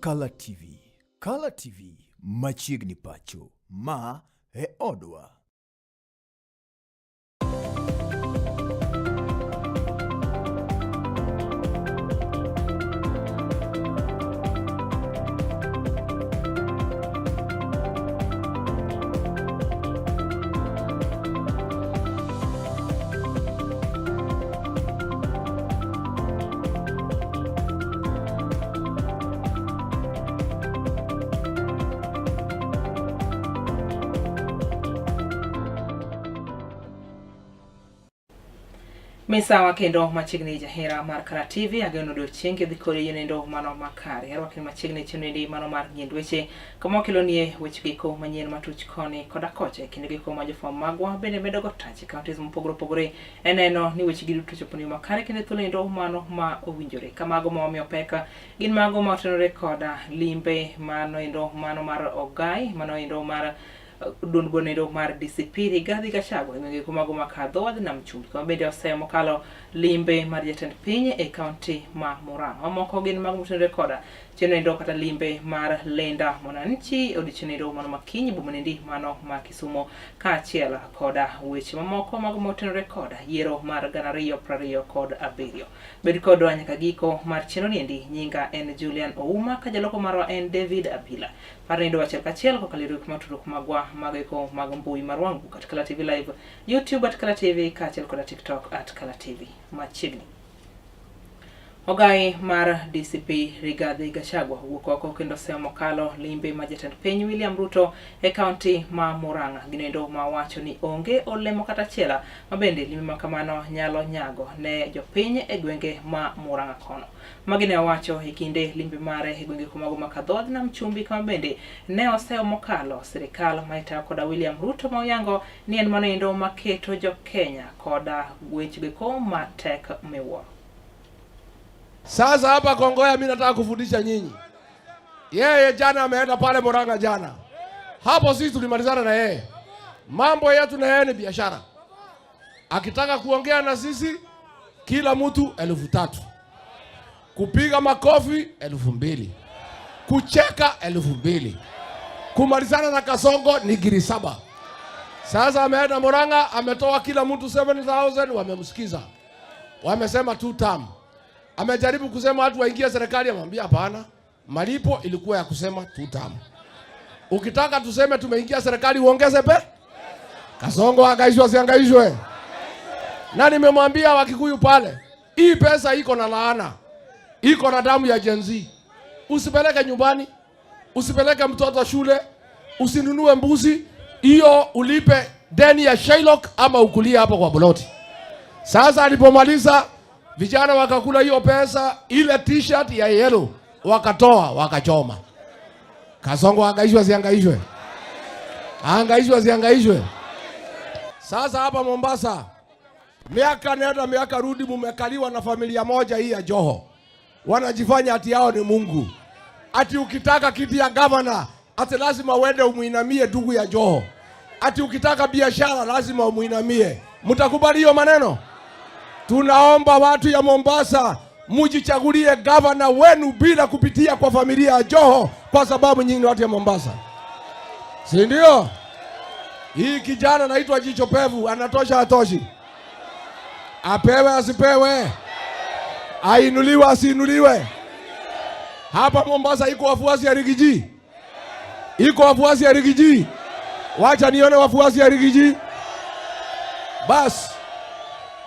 kalatvlive. Kalatvlive machiegni pacho. Ma e odwa. Misawa kendo machiegni jahera mar kalatvlive ageno odiochienge dhi kodi yonendo mano makare. Arwakni machiegni chenodi mano mar Manyien weche kama kilonie weche giko manyien matuch koni koda koche kendo giko ma jofwamb magwa bende medo gotachi counties mopogore opogore eneno ni weche giduto choponi makare kendo thulendo mano ma owinjore kamago ma omiyo peka gin mago ma otenore koda limbe mano mar ogai mano mar duond gonero mar DCP Rigathi Gachagua ng'enge kumago makadho wadhi nam chumbi kama bende osemo kalo limbe mar jatend piny e kaunti ma Murang'a. Moko gin mag mutende koda chenendo kata limbe mar lenda mwananchi odichenendo mano makinyi bumenendi mano ma Kisumo kaachiel koda weche mamoko mag mutende koda yiero mar 2027. Bed kodwa nyaka giko mar chenoni nyinga en Julian Ouma ka jaloko marwa en David Abila. Parendo wachiel kachiel kokaliru kuma tudruok magwa mageko mag mbui mar wangu kat kalatvlive YouTube at kalatvlive kaachiel koda TikTok at kalatvlive machiegni. Ogai mar DCP Rigathi Gachagua wuok oko kendo semo kalo limbe ma jatend piny William Ruto e kaunti ma Murang'a ginendo ma wacho ni onge olemo kata chiela mabende limbe makamano nyalo nyago ne jopiny e gwenge ma Murang'a kono. Magine wacho e kinde limbe mare e gwenge kumago makadhodh nam chumbi kama bende ne oseo mokalo sirikal maita koda William Ruto ma oyango ni en manendo maketo jo Kenya koda weche giko matek miwuoro. Sasa hapa Kongoya mimi nataka kufundisha nyinyi. Yeye jana ameenda pale Murang'a jana. Hapo sisi tulimalizana na yeye. Mambo yetu na yeye ni biashara. Akitaka kuongea na sisi kila mtu 3,000. Kupiga makofi 2,000. Kucheka 2,000. Kumalizana na Kasongo ni giri 7. Sasa ameenda Murang'a ametoa kila mtu 7,000 wamemsikiza. Wamesema 2 term. Amejaribu kusema watu waingie serikali amwambia hapana. Malipo ilikuwa ya kusema 2 term. Ukitaka tuseme tumeingia serikali uongeze pe? Kasongo akaishwa siangaishwe. Na nimemwambia Wakikuyu pale, hii pesa iko na laana. Iko na damu ya Gen Z. Usipeleke nyumbani, usipeleke mtoto shule, usinunue mbuzi, hiyo ulipe deni ya Shylock ama ukulie hapo kwa buloti. Sasa alipomaliza vijana wakakula hiyo pesa, ile t-shirt ya yellow wakatoa wakachoma. Kasongo angaishwe siangaishwe. Angaishwe siangaishwe. Sasa hapa Mombasa miaka nenda miaka rudi mumekaliwa na familia moja hii ya Joho. Wanajifanya ati yao ni Mungu. Ati ukitaka kiti ya governor ati lazima uende umuinamie ndugu ya Joho. Ati ukitaka biashara lazima umuinamie. Mtakubali hiyo maneno? Tunaomba watu ya Mombasa mujichagulie governor wenu bila kupitia kwa familia ya Joho kwa sababu nyinyi watu ya Mombasa. Si ndio? Hii kijana anaitwa Jicho Pevu anatosha atoshi? Apewe asipewe? Ainuliwe asiinuliwe? Hapa Mombasa iko wafuasi ya Rigiji? Iko wafuasi ya Rigiji? Wacha nione wafuasi ya Rigiji. Bas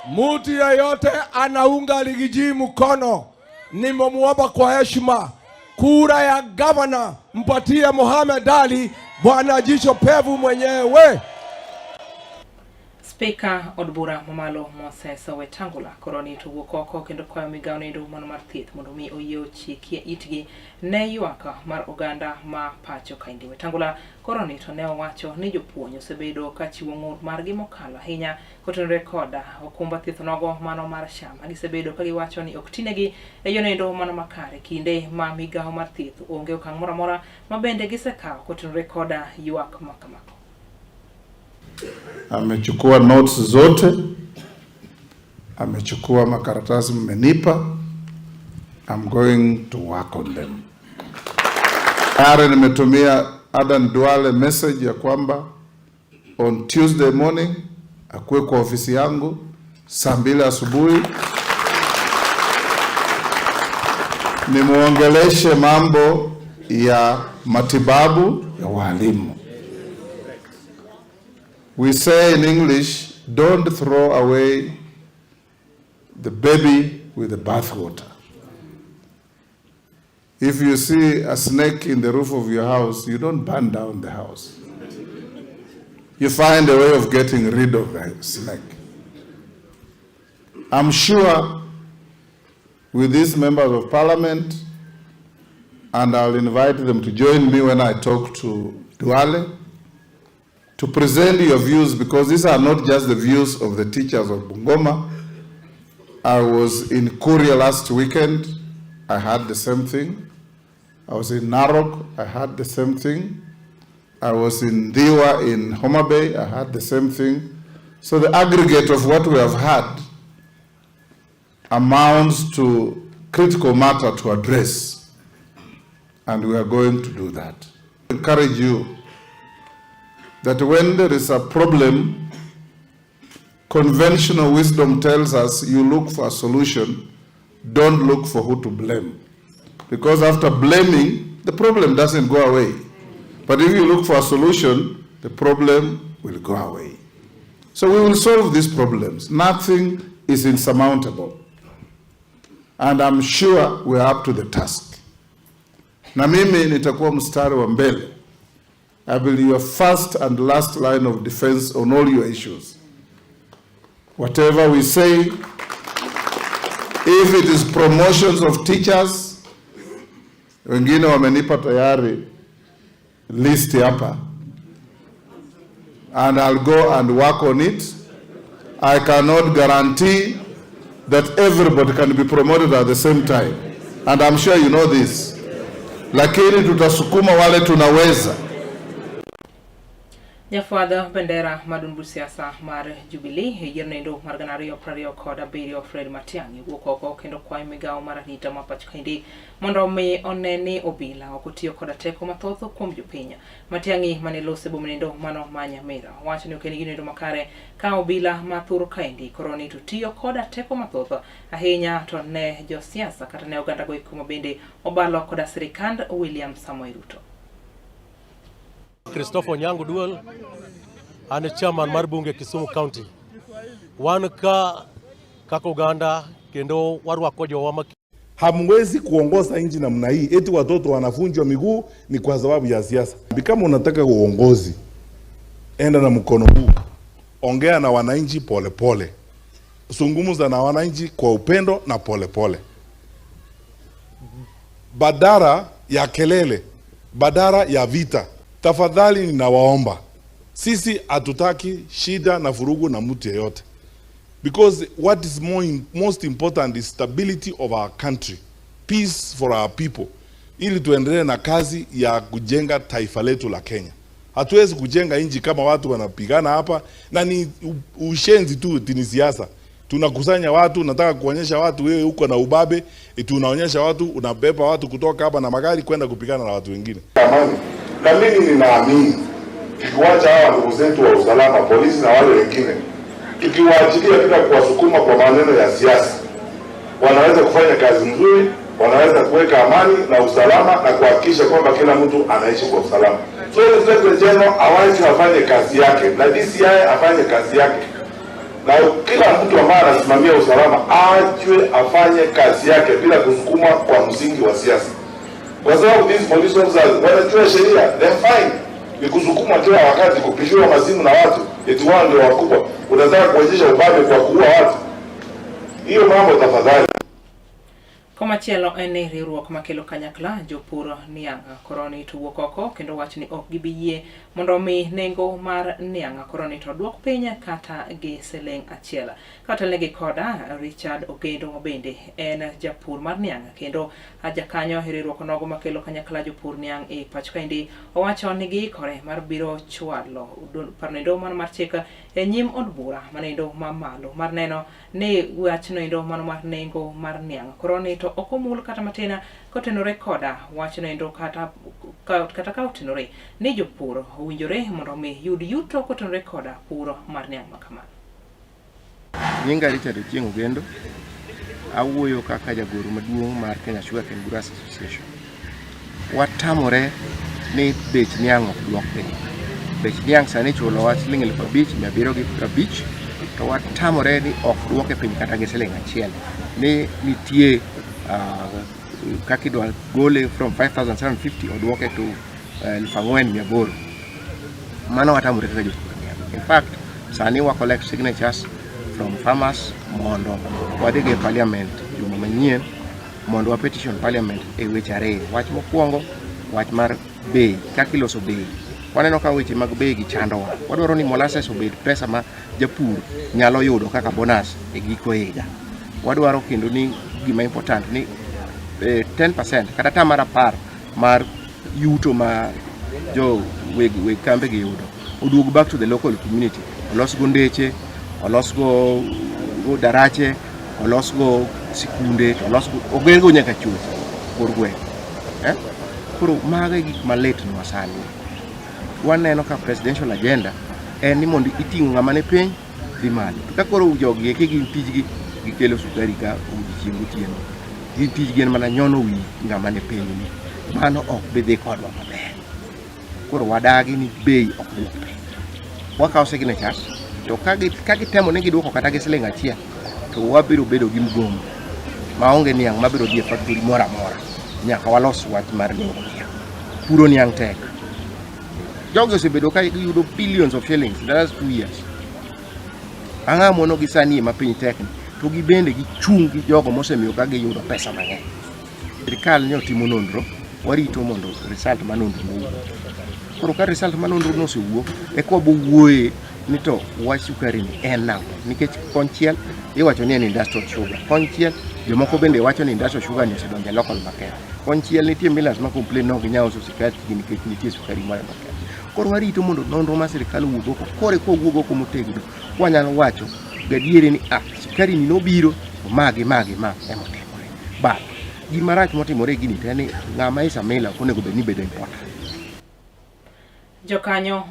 muti yeyote anaunga Rigiji mkono nimemuomba kwa heshima kura ya governor mpatie Mohamed Ali bwana Jicho Pevu mwenyewe. Speaker Odbura Mamalo Moses Wetangula koroni to wukoko kendo kwa migao nendo mano mar thieth mondo mi oyie chikie itgi ne ywaka mar oganda ma pacho kaindi. Wetangula koroni to ne owacho ni jopuonj osebedo ka chiwo ng'ur margi mokalo ahinya kotenore koda okumba thieth nogo mano mar SHA gisebedo ka giwacho ni ok tinegi e yonendo mano makare kinde ma migao mar thieth onge okang' moro amora mabende gisekawo kotenore koda ywak makamako. Amechukua notes zote, amechukua makaratasi mmenipa. I'm going to work on them. Tayari nimetumia Adan Duale message ya kwamba on Tuesday morning akuwe kwa ofisi yangu saa 2 asubuhi nimuongeleshe mambo ya matibabu ya walimu. We say in English, don't throw away the baby with the bathwater. If you see a snake in the roof of your house, you don't burn down the house. You find a way of getting rid of the snake. I'm sure with these members of parliament, and I'll invite them to join me when I talk to Duale, to present your views, because these are not just the views of the teachers of Bungoma. I was in Kuria last weekend, I had the same thing. I was in Narok, I had the same thing. I was in Diwa in Homa Bay, I had the same thing. So the aggregate of what we have had amounts to critical matter to address, and we are going to do that. I encourage you that when there is a problem, conventional wisdom tells us you look for a solution, don't look for who to blame. Because after blaming, the problem doesn't go away. But if you look for a solution, the problem will go away. So we will solve these problems. Nothing is insurmountable. And I'm sure we're up to the task. Na mimi nitakuwa mstari wa mbele. I will be your first and last line of defense on all your issues. Whatever we say, if it is promotions of teachers, wengine wamenipa tayari list hapa, and I'll go and work on it. I cannot guarantee that everybody can be promoted at the same time, and I'm sure you know this. Lakini tutasukuma wale tunaweza. Nyafuadha bendera madunbu siasa mar Jubilee yernendo marganario prario koda birio Fred Matiang'i wokoko kendo kwa imigao maranita mapachkaindi mondo mi oneni obila okutiyo koda teko mathoth kuom jopiny. Matiang'i manilose bomenendo mano manya mira wacho ni okeni ginendo makare ka obila mathuro kaindi koroni to tiyo koda teko mathoth ahinya to ne josiasa kata ne oganda go ikumo bende obalo koda sirikand William Samoei Ruto. Christopher Nyango Dual, ane chairman mar bunge Kisumu County. Wan ka Uganda kendo warwako jowa. Hamwezi kuongoza nchi namna hii eti watoto wanafunjwa miguu ni kwa sababu ya siasa. Kama unataka uongozi, enda na mkono huu. Ongea na wananchi pole pole. Zungumza na wananchi kwa upendo na pole pole. Badala ya kelele, badala ya vita. Tafadhali ninawaomba, sisi hatutaki shida na furugu na mtu yeyote. Because what is most important is stability of our country, peace for our people, ili tuendelee na kazi ya kujenga taifa letu la Kenya. Hatuwezi kujenga nchi kama watu wanapigana hapa na ni ushenzi tu, ni siasa. Tunakusanya watu, nataka kuonyesha watu wewe uko na ubabe, tunaonyesha watu unabeba watu kutoka hapa na magari kwenda kupigana na watu wengine. Na mimi ninaamini tukiwacha hawa ndugu zetu wa usalama, polisi na wale wengine, tukiwaachilia bila kuwasukuma kwa maneno ya siasa, wanaweza kufanya kazi nzuri, wanaweza kuweka amani na usalama na kuhakikisha kwamba kila mtu anaishi kwa usalama. So Inspector General awache afanye kazi yake na DCI afanye kazi yake, na kila mtu ambaye anasimamia usalama ajue afanye kazi yake bila kusukuma kwa msingi wa siasa. Kwa sababu these police officers wanajua sheria, they're fine. Ni kusukuma kila wakati kupishiwa mazimu na watu, eti wao ndio wakubwa. Unataka kuanzisha ubabe kwa kuua watu. Hiyo mambo tafadhali. Komachielo ene riwruok makelo kanyakla jopur nianga koroni to wokoko kendo wach ni ok gibiyie mondo mi nengo mar nianga koroni to duok piny kata gi siling achiel. Kata legi koda Richard Ogendo bende en japur mar nianga kendo ajakanyo riwruok nogo makelo kanyakla jopur niang e pachkaindi owacho ni giikore mar biro chwalo parnendo mar chika e nyim od bura manendo mamalo mar neno ni wach no ndo mar nengo mar nianga koroni to okomul kata matina kotenore koda wachno endo kata ka otenore ni jopur owinjore mondo mi yud yuto kotenore koda puro mar niang' makamano. Nyinga Richard Ochieng' Ogendo, awuoyo kaka jagoro maduong' mar Kenya Sugarcane Growers Association. Watamore ni bech niang' ok dwok piny. Bech niang' sani chulowa Sh5,750 to watamore ni ok dwoke piny kata gi Sh1 ni nitie kaka idwa gole from 5,750 odwoke to 4,800. Mano watamore kaka jopur niang'. In fact, sani wa collect signatures from farmers mondo wadhi e parliament juma manyien mondo wa petition parliament e weche ariyo. Wach mokwongo, wach mar bei, kaka iloso bei. Waneno ka weche mag bei gi chandowa. Wadwaro ni molasses obed pesa ma japur nyalo yudo kaka bonus e giko higa. Wadwaro kendo ni gima important ni 10% kata tamara par mar yuto ma jo weg kambe gi yudo oduog back to the local community. Olos go ndeche, olos go darache, olos go sikunde, olos go ogergo nyaka chuo kor gweng'. Koro maga gik malet nwa sani. Waneno ka presidential agenda en ni mondo iting'o ng'ama ne piny dhi malo. Ka koro jogi eki gin tijgi gikelo sukari ka chieng' gotieno. Gin tijgi en mana nyono wi ng'ama ne piny ni. Mano ok bi dhi kodwa maber. Koro wadagi ni bei ok dwok piny. Wakawo signatures to ka gitemo ni gidwoko kata gi Sh1 to wabiro bedo gi mgomo maonge niang' mabiro dhi e factory moro amora. Nyaka walos wach mar niang'. Puro niang' tek. Jogi osebedo ka yudo billions of shillings in the last 2 years. Ang'a mono gi sani ma piny tek ni to gibende gichung' gi jogo mosemiyo ka giyudo pesa mang'eny. Sirikal ne otimo nonro, warito mondo result ma nonro owuok. Koro ka result ma nonro no osewuok e kwa bo wuoye ni to wach sukari ni en nang'o, nikech konchiel iwacho ni en industrial sugar, konchiel jomoko bende wacho ni industrial sugar ni osedonjo e local market, konchiel nitie millers ma complain no ginyao uso sukari nikech nitie sukari moro market. Koro warito mondo nonro ma sirikal wuogo kore ko wuogo ko motegno wanyalo wacho gadiere ni sukari ni nobiro magi emotimore. But gima rach motimore gini te ni ng'ama isamila konego bed ni bedo important. Jokanyo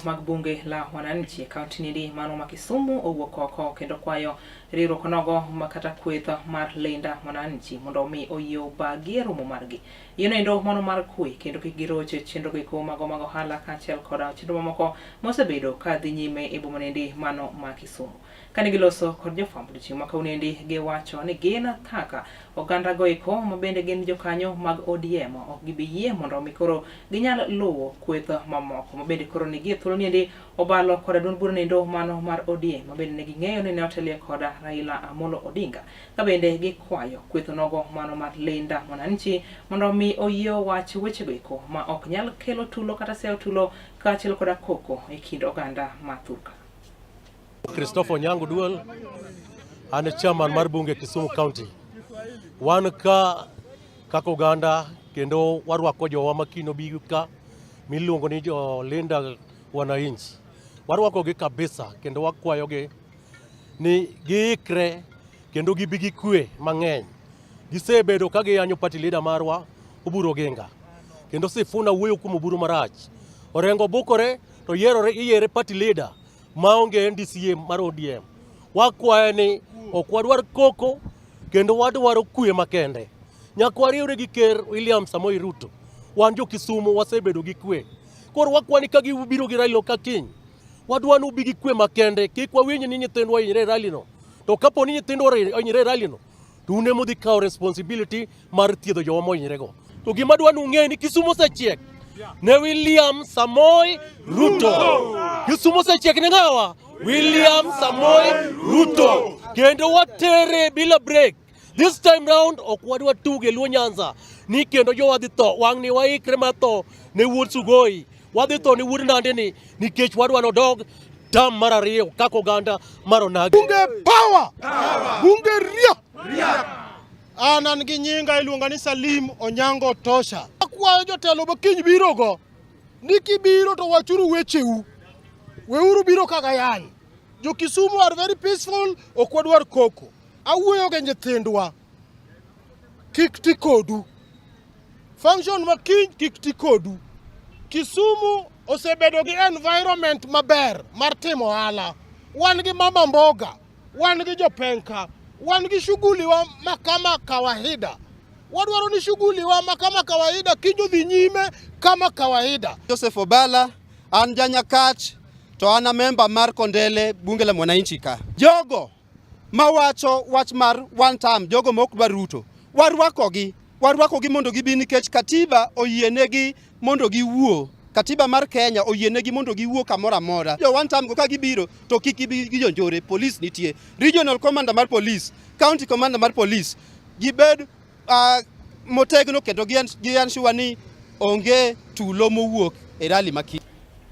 mag bunge la wananchi kaunti ni mano ma Kisumu owuok oko kendo kwayo riwruok nogo makata kweth mar Linda Mwananchi mondo mi oyio bagi romo margi. Yeno endo mano mar kwe kendo kigiroche chenro giko mago hala kaachiel koda chenro mamoko mosebedo ka dhi nyime e boma nende mano ma Kisumu. Kane giloso kod jofwambo chieng' ma kawuono giwacho ni gin kaka oganda goiko mabende gin jokanyo mag ODM ok gibiyie mondo mikoro ginyal luwo kweth mamoko mabende koro ni gie thuolo ni obalo koda duond bura nendo mano mar ODM mabende ne ging'eyo ni ne otelie koda Raila Amolo Odinga kabende gikwayo kweth nogo mano mar Linda Mwananchi mondo mi oyio wach weche goiko ma ok nyal kelo tulo kata seyo tulo kaachiel koda koko e kind oganda mathuka. Christopher Nyango Dual, an chairman mar bunge Kisumu County. Wan ka kaka oganda kendo warwako jowa makino bigu ka miluongo ni jo Linda Wananchi. Warwako gi kabisa kendo wakwayo gi ni giikre kendo gibi gi kwe mang'eny. Gisebedo ka giyanyo party leader marwa Oburu Oginga. Kendo Sifuna wuoyo kuom Oburu marach. Orengo bukore to yiere party leader maonge NDCA mar ODM. Wakwayo ni ok wadwar koko kendo wadwaro kwe makende. Nyaka wariwre gi Ker William Samoei Ruto. Wan jo Kisumu wasebedo gi kwe. Koro wakwani ka gibiro gi Raila ka kiny. Wadwano ubi gi kwe makende. Kik wawinj ni nyithindwa hinyre rally no. To kapo ni nyithindwa hinyre rally no, to une modhi kawo responsibility mar thiedho jowa mohinyre go. To gima dwano ung'e ni Kisumu osechiek ne William Samoei Ruto. Kisumu osechiek ne ng'awa? William Samoei Ruto. Kendo watere bila break. This time round ok wadwa tuge Luo Nyanza ni kendo jo wadhi tho. Wang' ni waikre ma tho ne wuod Sugoi. Wadhi tho ni wuod Nande ni nikech wadwa no dog tam mar ariyo kaka oganda mar Onagi. Bunge power! Bunge riak! An gi nyinga iluonga ni Salim Onyango Tosha. Akwayo jotelo makiny biro go ni kibiro to wachuru wecheu. Weuru biro kaka yan. Jo Kisumu are very peaceful, ok wadwar koko. awuoyo gi nyithindwa kik ti kodu. Function ma kiny kik ti kodu. Kisumu osebedo gi environment maber mar timo ohala. Wan gi mama mboga, wan gi jopenka, wan gi shughuli wa makama kawaida. Wadwaro ni shughuli wa makama kawaida kinyo dhi nyime kama kawaida. Joseph Obala, an janyakach, to ana member mar Kondele bunge la mwananchi ka. Jogo mawacho wach mar one time, jogo mok baruto. Warwako gi mondo gibi nikech katiba oyienegi mondo giwuo. Katiba mar Kenya oyienegi mondo giwuo kamora amora. Jo one time go ka gibiro to kik gibi gi jonjore, police nitie. Regional commander mar police, county commander mar police, gibed motegno kendo giansure ni onge tulo mowuok e rally maki.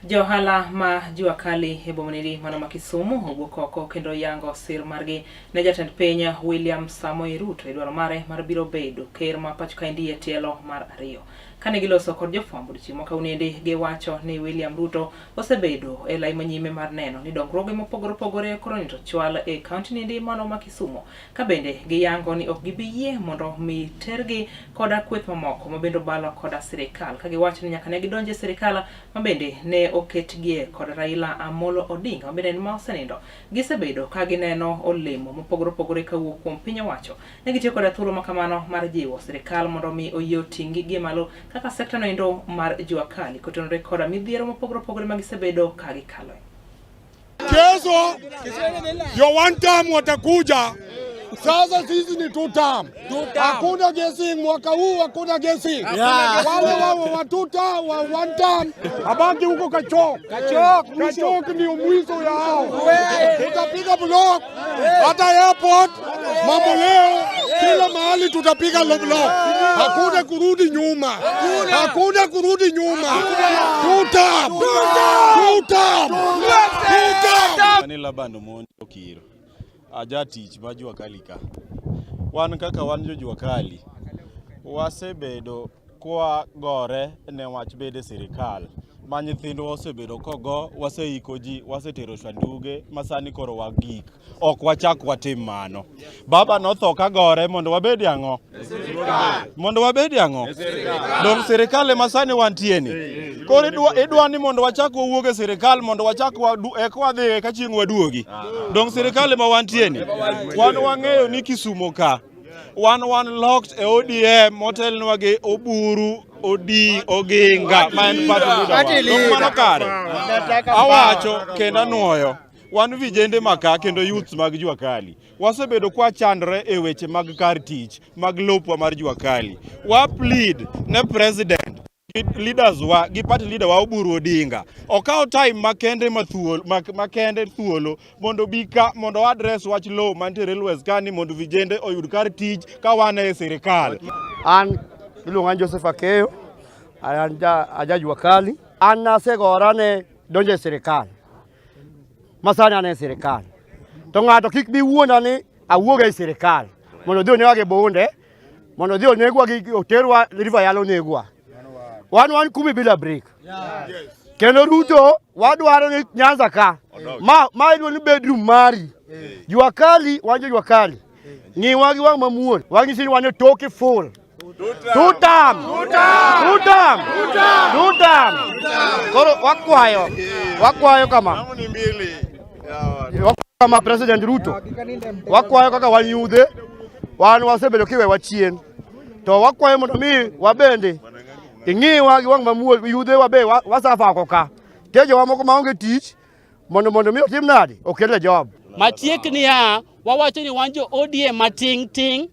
Johala ma jua kali e bomani mano ma Kisumu owuok oko kendo yango sir margi ne jatend piny William Samoei Ruto e dwaro mare mar biro bedo ker ma pacho ka ndiye tielo mar ariyo. Kane giloso kod jofwambo chiemo kaunende giwacho ni William Ruto osebedo e lai manyime mar neno ni dongruoge mopogore opogore koro ni to chwal e kaunti ndi mano ma Kisumu. Ka bende giyango ni ok gibiyie mondo mi tergi koda kweth mamoko mabendo balo koda sirikal. Ka giwacho ni nyaka ne gidonje sirikal mabende ne oketgie kod Raila Amolo Odinga mabende ma osenindo. Gisebedo ka gineno olemo mopogore opogore kawuok kuom piny owacho. Ne gitiyo koda thuolo makamano mar jiwo sirikal mondo mi oyotingi gi malo kaka sekta no endo mar jua kali kotenore koda midhiero mopogore opogore magisebedo ka gikalo. Kesho yo one time watakuja. Sasa sisi ni two term. Hakuna gesi mwaka huu, hakuna gesi. Wale wa tuta wa one term abaki huko Kachok. Kachok ndio mwisho yao. Tutapiga block hata airport, mambo leo kila mahali tutapiga block. Hakuna kurudi nyuma. Hakuna kurudi nyuma. Two term. Manila bando mon okiro. Aja tich ma jua kali ka. Wan kaka wan jua kali. Wasebedo kwa gore ne wach bede sirikal. Ma nyithindo osebedo kogo, waseiko ji, wasetero shanduge, masani koro wagik. Ok wachak watim mano. Baba notho ka gore mondo wabedi ang'o? Mondo wabedi ang'o? Dong sirikal masani wantieni. Koro idwa ni mondo wachak wawuog e sirikal mondo wachak wadhi ka chieng' waduogi. Dong sirikal ma wantieni. Wan wang'eyo ni Kisumu ka. Wan locked e ODM motelnwa gi Oburu Oginga man mano kare. Awacho kenda nuoyo. Wan vijende maka kendo youths mag jua kali. Wasebedo kwa chandre e weche mag kar tich, mag lopwa mar jua kali. Wa plead ne president, leaders wa, gi party leader wa Oburu Odinga. Okao time makende thuolo mondo bika mondo address wach law mantiere Railways kani mondo vijende oyud kar tich ka wan e sirikal. An iluonga Joseph Akeyo, aja jua kali. An nasegora ne donje sirikal. Masani ane sirikal. To ng'ato kik bi wuona ni awuoga e sirikal. Mondo dhi onegwa gi bunde, mondo dhi onegwa gi oterwa river yalo negwa. Wan kumi bila break. Kendo Ruto wadwaro ni Nyanza ka. Ma iluongo ni bedroom mari. Jua kali, wan jua kali. Ng'iwa gi wang' mamuol. Wang'isi ni wan e toke full. Two term. Koro wakwayo kama. Kama President Ruto. Wakwayo kaka wan yudhe. Wan wasebedo kiwe wachien. To wakwayo mondo mi wabende. Ing'iwa gi wang' mamuol yudhe wabe wasafa koka. Tejo wa moko maonge tich mondo mi otim nade okele job. Matiekni ya wawacho ni wanjo ODM mating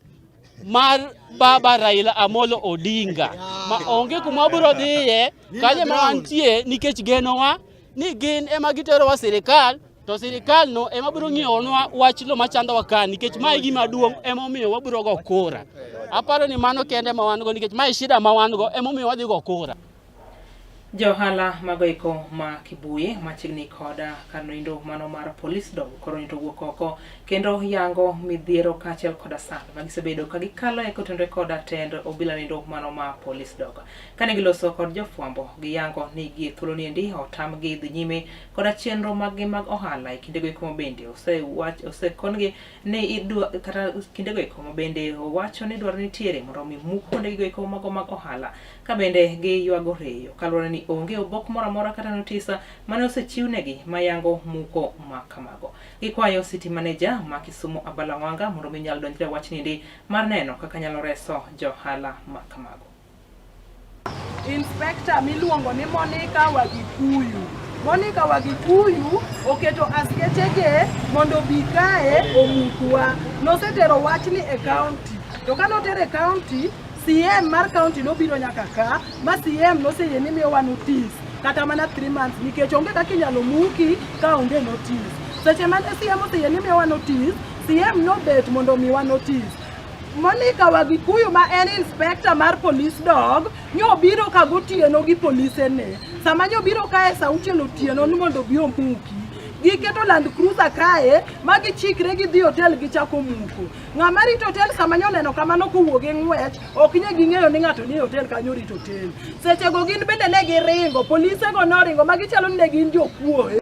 mar Baba Raila Amolo Odinga. Ma onge kuma biro dhiye kanye ma wantie nikech genowa ni gin ema gitero wa sirikal, to sirikal no ema biro ng'iyonwa wach lo machando wa kan nikech mai gima duong' ema omiyo wabiro go kura. Aparo ni mano kende ma wan go nikech mai shida ma wan go ema omiyo wadhi go kura. Johala magoiko ma Kibuye machiegni koda kanindo mano mar police dog koro nito wuok oko kendo yango midhiero kaachiel koda sand magisebedo ka gikalo e kotenre koda tend obila nindo mano ma police dog kane giloso kod jofwambo giyango ni gie thuolo niendi otam gi dhi nyime koda chenro mag ohala e kindego eko bende osekongi ni idwa kata kindego eko bende owacho ni dwaro nitiere mondo mi muk kuondego eko mag ohala ka bende giywago reyo kaluwore ni onge obok moro amora kata notisa mane osechiwnegi mayango muko makamago. Gikwayo city manager ma Kisumu Abalawanga mondo mi nyalo donjre wach nindi mar neno kaka nyalo reso johala makamago. Inspector miluongo ni Monica Wagikuyu oketo askechege mondo bi kae omukwa. Nosetero wachni e county. To kanotere county CM mar county no biro nyaka ka ma CM no seye ni miyowa notice kata mana 3 months nikech onge kaka inyalo muki ka onge notice. Seche mane CM oseye ni miyowa notice, CM no bet mondo miwa notice. Monica Wagikuyu ma en inspector mar police dog nyo biro ka gotieno gi police ne. Sama nyo biro kae sauti otieno ni mondo bi omuki. Giketo Land Cruiser kae magi chikre gi dhi hotel gi chako muko. Ng'ama rito hotel sama neno kamano kowuok e ng'wech ok nye ging'eyo ni ng'ato ni hotel kanyo rito hotel. Seche go gin bende ne giringo, police go noringo magi chalo ni gin jokuoe.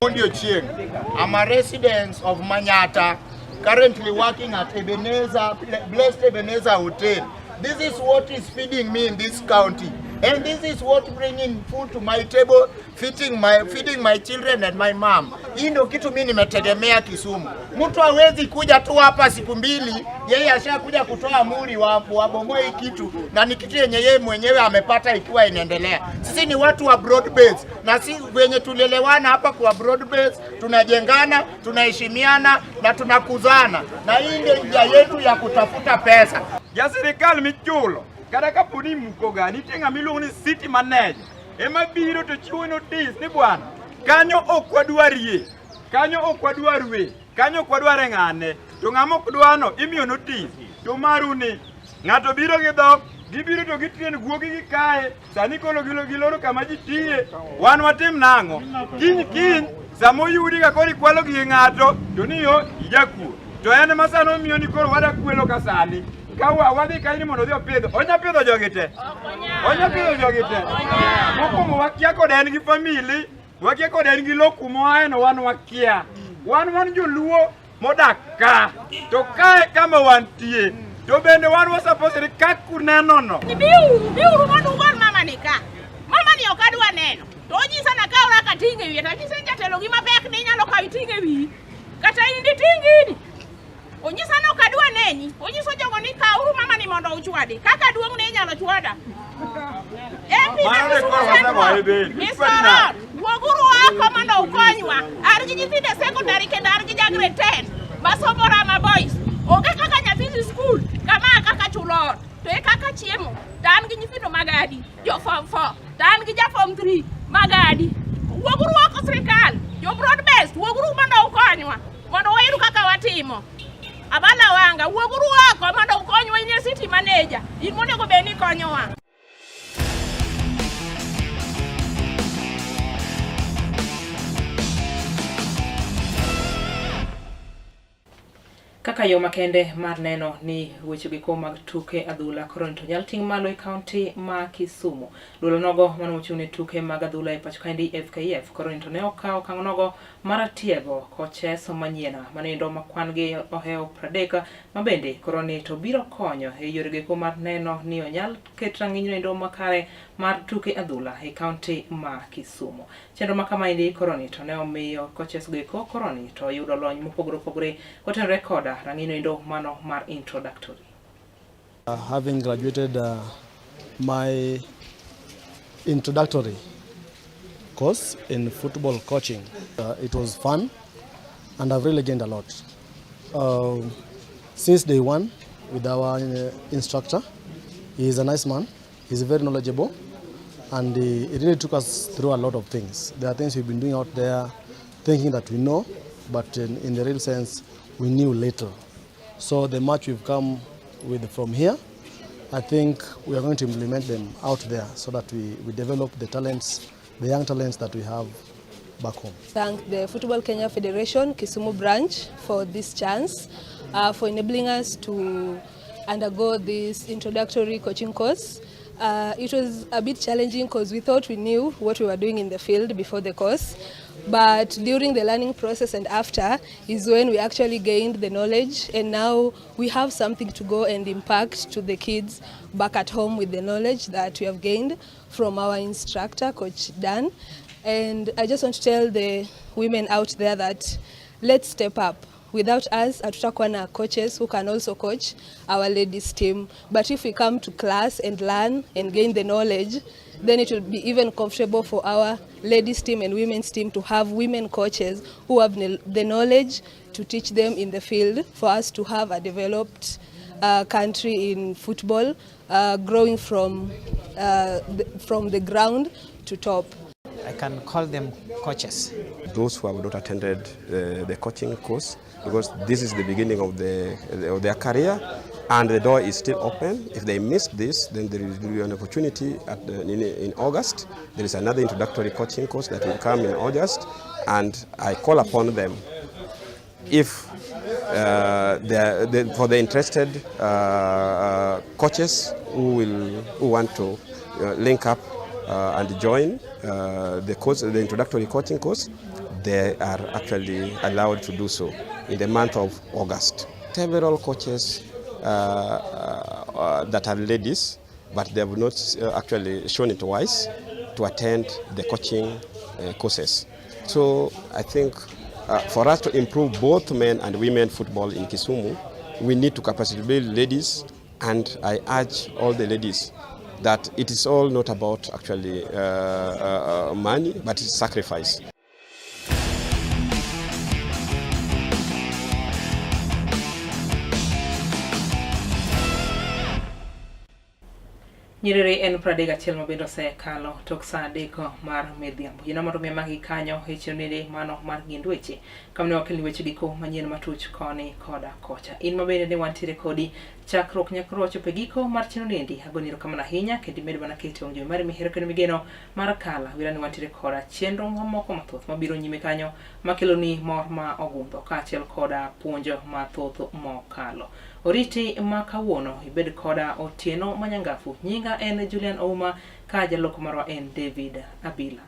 I'm a resident of Manyata, currently working at Ebenezer, Blessed Ebenezer Hotel. This is what is feeding me in this county. And this is what bringing food to my table, feeding my children and my mom. Hii ndio kitu mimi nimetegemea Kisumu. Mtu hawezi kuja tu hapa siku mbili, yeye ashakuja kutoa muri wa bomoe kitu na ni kitu yenye yeye mwenyewe amepata ikiwa inaendelea. Sisi ni watu wa broad base na sisi wenye tulelewana hapa kwa broad base, tunajengana, tunaheshimiana na tunakuzana. Na hii ndio njia yetu ya kutafuta pesa. Ya serikali michulo kada kapuni mukoga nitenga miluongo ni city manager ema biro to chiwo notice ni bwana kanyo okwadwarie kanyo okwadwarwe kanyo okwadware ng'ane to ng'ama okdwano imiyo notice to maruni ng'ato biro gi dhok gibiro to gitien guogi gi kae sani kolo giloro kama ji tiye wan watim nang'o kiny samoyudi ka kori kwalo gi ng'ato to niyo ijakuo to en masano miyo ni koro wada kwelo ka sani kawa wadhi kaini mondo dhi opidho onya pidho jogi te mokwongo wakia kod en gi famili wakia kod en gi loku moaeno wan joluo modak ka to kae kama wantie to bende wan wasaposiri kakunenono biuru mondo ugon mama ni ka mama ni ok adwa neno to onyisa na ka ora kating'e wiye to anyisa jatelo gi mapek ni nyalo kawi ting'e wiyi kata indi ting'ini onyisa no kadwa neni onyiso jogo ni kauru mama ni mondo uchwadi kaka duong ne nyalo chwada woguru oko mondo ukonywa argi nyithinde secondary kendo argi jagre 10 masomo Rama Boys onge kaka nyathi school kama kaka chulor to e kaka chiemo dan gi nyithindo magadi jo form 4 dan gi ja form 3 magadi woguru oko sirikal jo broad based woguru mondo ukonywa mondo wairu kaka watimo Abalawanga woguru oko mondo ukonywa in city manager in monego beni konyowa. Kaka yo makende mar neno ni weche giko mag tuke adhula koro to nyal ting malo e county ma Kisumu. Duolo nogo mano mochune tuke mag adhula e pacho kaendi FKF koro to ne okawo okang' nogo mar tiego koches Manyien manindo makwan gi oheo 30 mabende koro ni to biro konyo e yore giko mar neno ni onyal ket rang'iny nindo makare mar tuke adhula e county ma Kisumu. Chenro makamaendi koro ni to ne omiyo koches giko koro ni to yudo lony mopogore kotenre koda rang'iny mano mar introductory. Having graduated my introductory course in football coaching, it was fun and I've really gained a lot. Since day one with our instructor, he is a nice man, he's very knowledgeable, and he really took us through a lot of things. There are things we've been doing out there thinking that we know, but in the real sense we knew little. So the match we've come with from here, I think we are going to implement them out there so that we develop the talents the young talents that we have back home. Thank the Football Kenya Federation, Kisumu branch, for this chance, for enabling us to undergo this introductory coaching course. It was a bit challenging because we thought we knew what we were doing in the field before the course, but during the learning process and after is when we actually gained the knowledge, and now we have something to go and impact to the kids back at home with the knowledge that we have gained from our instructor, Coach Dan. And I just want to tell the women out there that let's step up. Without us, hatutakuwa na coaches who can also coach our ladies team. But if we come to class and learn and gain the knowledge, then it will be even comfortable for our ladies team and women's team to have women coaches who have the knowledge to teach them in the field, for us to have a developed country in football, growing from the ground to top. I can call them coaches. Those who have not attended the coaching course, because this is the beginning of their career, and the door is still open. If they miss this, then there will be an opportunity in August. There is another introductory coaching course that will come in August, and I call upon them, if for the interested coaches who want to link up and join the introductory coaching course, they are actually allowed to do so in the month of August. Several coaches that are ladies, but they have not actually shown it wise to attend the coaching courses. So I think for us to improve both men and women football in Kisumu, we need to capacity build ladies, and I urge all the ladies that it is all not about actually money, but it's sacrifice. Nyiriri en pradega chiel mabendo se kalo tok saa deko mar midhiambo. Yina mondo mi magi kanyo hechonede mano mar gindueche. Kamne wakilni weche giko manyien matuch koni koda kocha. In mabende ne wantiere kodi chakruok nyakruo chope giko mar chinonendi. Agoniro kamana hinya kendi medo bana kete onjo mari mihero kendo migeno mar kala. Wira ni wantiere koda chenro mamoko mathoth mabiro nyime kanyo makelo ni mor ma ogundho kaachiel koda puonjo mathoth mokalo. Oriti makawuono ibed koda Otieno Manyangafu. Nyinga en Julian Ouma, ka jaloko marwa en David Abila.